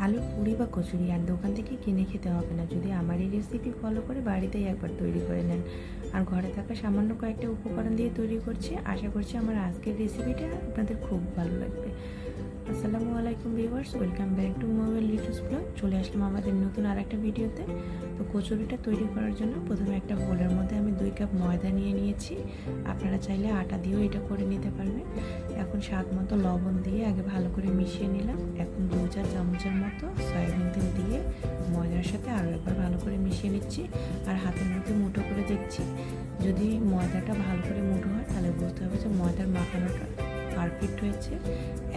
আলুর পুরি বা কচুরি আর দোকান থেকে কিনে খেতে হবে না যদি আমার এই রেসিপি ফলো করে বাড়িতেই একবার তৈরি করে নেন। আর ঘরে থাকা সামান্য কয়েকটা উপকরণ দিয়ে তৈরি করছি। আশা করছি আমার আজকের রেসিপিটা আপনাদের খুব ভালো লাগবে। আসসালামু আলাইকুম viewers, welcome back to mobile Litus blog. চলে আসলাম আমাদের নতুন আর একটা ভিডিওতে। তো কচুরিটা তৈরি করার জন্য প্রথমে একটা বোলের মধ্যে আমি 2 কাপ ময়দা নিয়ে নিয়েছি। আপনারা চাইলে আটা দিয়েও এটা করে নিতে পারবেন। এখন স্বাদ মতো লবণ দিয়ে আগে ভালো করে মিশিয়ে নিলাম। এখন 2-4 চামচের মতো সয়াবিন তেল দিয়ে ময়দার সাথে আরও একবার ভালো করে মিশিয়ে নিচ্ছি। আর হাতের মধ্যে মুঠো করে দেখছি, যদি ময়দাটা ভালো করে মুঠো হয় তাহলে বুঝতে হবে যে ময়দার মাখানোটা পারফেক্ট হয়েছে।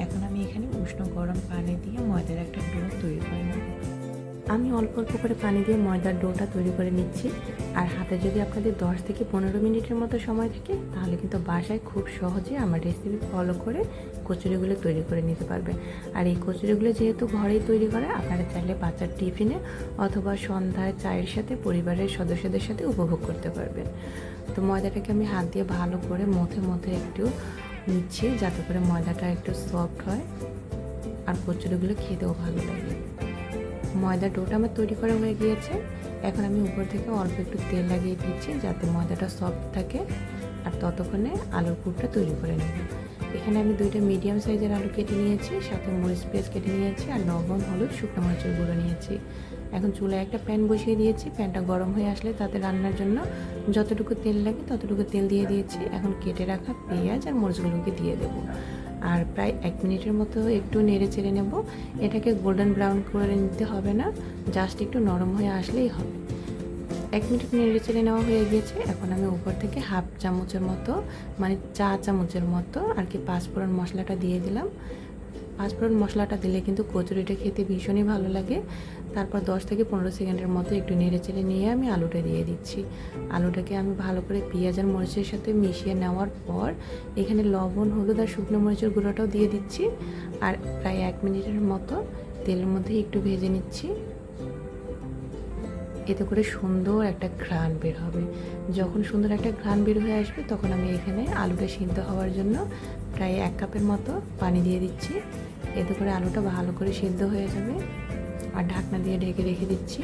এখন আমি এখানে উষ্ণ গরম পানি দিয়ে ময়দার একটা ডো তৈরি করে নেব। আমি অল্প অল্প করে পানি দিয়ে ময়দার ডোটা তৈরি করে নিচ্ছি। আর হাতে যদি আপনাদের 10 থেকে 15 মিনিটের মতো সময় থাকে তাহলে কিন্তু বাসায় খুব সহজে আমার রেসিপি ফলো করে কচুরিগুলো তৈরি করে নিতে পারবেন। আর এই কচুরিগুলো যেহেতু ঘরেই তৈরি করে, আপনারা চাইলে বাচ্চার টিফিনে অথবা সন্ধ্যায় চায়ের সাথে পরিবারের সদস্যদের সাথে উপভোগ করতে পারবেন। তো ময়দাটাকে আমি হাত দিয়ে ভালো করে মথে একটু নিচ্ছি, যাতে করে ময়দাটা একটু সফট হয় আর কচুরিগুলো খেতেও ভালো লাগে। ময়দার ডোটা আমার তৈরি করা হয়ে গিয়েছে। এখন আমি উপর থেকে অল্প একটু তেল লাগিয়ে দিচ্ছি যাতে ময়দাটা সফট থাকে। আর ততক্ষণে আলুর পুরটা তৈরি করে নেব। এখানে আমি 2টা মিডিয়াম সাইজের আলু কেটে নিয়েছি, সাথে মরিচ পেস্ট কেটে নিয়েছি, আর লবণ, হলুদ, শুকনো মরিচের গুঁড়ো নিয়েছি। এখন চুলায় একটা প্যান বসিয়ে দিয়েছি। প্যানটা গরম হয়ে আসলে তাতে রান্নার জন্য যতটুকু তেল লাগে ততটুকু তেল দিয়ে দিয়েছি। এখন কেটে রাখা পেঁয়াজ আর মরিচগুলোকে দিয়ে দেবো। আর প্রায় 1 মিনিটের মতো একটু নেড়ে চেড়ে নেব। এটাকে গোল্ডেন ব্রাউন করে নিতে হবে না, জাস্ট একটু নরম হয়ে আসলেই হবে। 1 মিনিট নেড়ে চেড়ে নেওয়া হয়ে গিয়েছে। এখন আমি উপর থেকে হাফ চামচের মতো, মানে চা চামচের মতো আর কি, পাঁচফোড়ন মশলাটা দিয়ে দিলাম। পাঁচফোড়ন মশলাটা দিলে কিন্তু কচুরিটা খেতে ভীষণই ভালো লাগে। তারপর 10 থেকে 15 সেকেন্ডের মতো একটু নেড়ে চেড়ে নিয়ে আমি আলুটা দিয়ে দিচ্ছি। আলুটাকে আমি ভালো করে পেঁয়াজ আর মরিচের সাথে মিশিয়ে নেওয়ার পর এখানে লবণ, হলুদ আর শুকনো মরিচের গুঁড়োটাও দিয়ে দিচ্ছি। আর প্রায় 1 মিনিটের মতো তেলের মধ্যে একটু ভেজে নিচ্ছি। এতে করে সুন্দর একটা ঘ্রাণ বের হবে। যখন সুন্দর একটা ঘ্রাণ বের হয়ে আসবে তখন আমি এখানে আলুটা সিদ্ধ হওয়ার জন্য প্রায় 1 কাপের মতো পানি দিয়ে দিচ্ছি। এতে করে আলুটা ভালো করে সিদ্ধ হয়ে যাবে। আর ঢাকনা দিয়ে ঢেকে রেখে দিচ্ছি।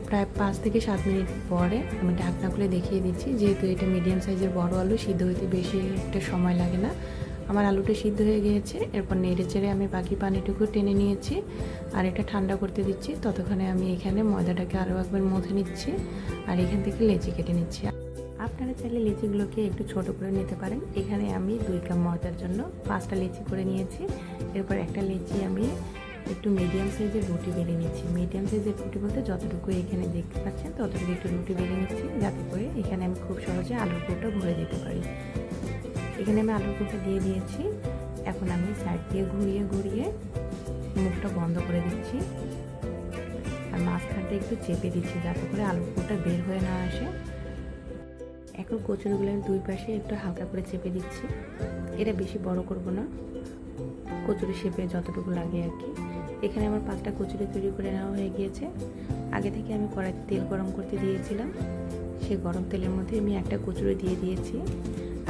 প্রায় 5 থেকে 7 মিনিট পরে আমি ঢাকনা খুলে দেখিয়ে দিচ্ছি। যেহেতু এটা মিডিয়াম সাইজের বড় আলু, সিদ্ধ হতে বেশি একটা সময় লাগে না। আমার আলুটা সিদ্ধ হয়ে গিয়েছে। এরপর নেড়ে চেড়ে আমি বাকি পানিটুকু টেনে নিয়েছি আর এটা ঠান্ডা করতে দিচ্ছি। ততক্ষণে আমি এখানে ময়দাটাকে আরও একবার মথে নিচ্ছি আর এখান থেকে লেচি কেটে নিচ্ছি। আপনারা চাইলে লিচিগুলোকে একটু ছোট করে নিতে পারেন। এখানে আমি 2 কাপ ময়দার জন্য 5টা লিচি করে নিয়েছি। এরপর একটা লিচি আমি একটু মিডিয়াম সাইজের রুটি বেলে নিচ্ছি। মিডিয়াম সাইজের রুটি বলতে যতটুকু এখানে দেখতে পাচ্ছেন ততটুকু একটু রুটি বেলে নিচ্ছি, যাতে করে এখানে আমি খুব সহজে আলুর পুরটা ভরে দিতে পারি। এখানে আমি আলুর পুরটা দিয়ে দিয়েছি। এখন আমি সাইড দিয়ে ঘুরিয়ে মুখটা বন্ধ করে দিচ্ছি আর মাঝখানটা একটু চেপে দিচ্ছি, যাতে করে আলুর পুরটা বের হয়ে না আসে। এখন কচুরিগুলো আমি 2 পাশে একটু হালকা করে চেপে দিচ্ছি। এটা বেশি বড় করব না, কচুরি শেপে যতটুকু লাগে আর কি। এখানে আমার 5টা কচুরি তৈরি করে নেওয়া হয়ে গিয়েছে। আগে থেকে আমি কড়াইতে তেল গরম করতে দিয়েছিলাম। সেই গরম তেলের মধ্যে আমি একটা কচুরি দিয়ে দিয়েছি।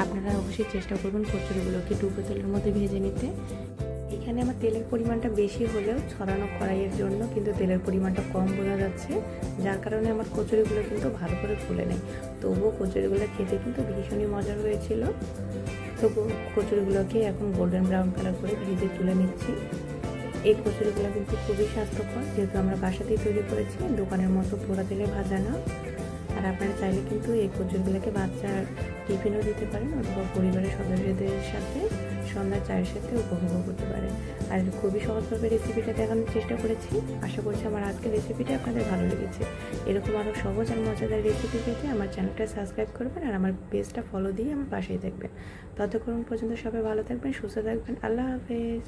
আপনারা অবশ্যই চেষ্টা করবেন কচুরিগুলোকে ডুবো তেলের মধ্যে ভেজে নিতে। এখানে আমার তেলের পরিমাণটা বেশি হলেও ছড়ানো কড়াইয়ের জন্য কিন্তু তেলের পরিমাণটা কম বোঝা যাচ্ছে, যার কারণে আমার কচুরিগুলো কিন্তু ভালো করে ফুলে নেই। তবুও কচুরিগুলো খেতে কিন্তু ভীষণই মজার হয়েছিল। তবুও কচুরিগুলোকে এখন গোল্ডেন ব্রাউন কালার করে ভেজে তুলে নিচ্ছি। এই কচুরিগুলো কিন্তু খুবই স্বাস্থ্যকর, যেহেতু আমরা বাসাতেই তৈরি করেছি, দোকানের মতো পোড়া তেলে ভাজা না। আর আপনারা চাইলে কিন্তু এই কচুরিগুলোকে বাচ্চার টিফিনও দিতে পারেন অথবা পরিবারের সদস্যদের সাথে সন্ধ্যা চায়ের সাথে উপভোগ করতে পারেন। আর খুবই সহজভাবে রেসিপিটা দেখানোর চেষ্টা করেছি। আশা করছি আমার আজকের রেসিপিটা আপনাদের ভালো লেগেছে। এরকম আরও সহজ আর মজাদার রেসিপি পেতে আমার চ্যানেলটা সাবস্ক্রাইব করবেন আর আমার পেজটা ফলো দিয়ে আমার পাশেই থাকবেন। ততক্ষণ পর্যন্ত সবাই ভালো থাকবেন, সুস্থ থাকবেন। আল্লাহ হাফেজ।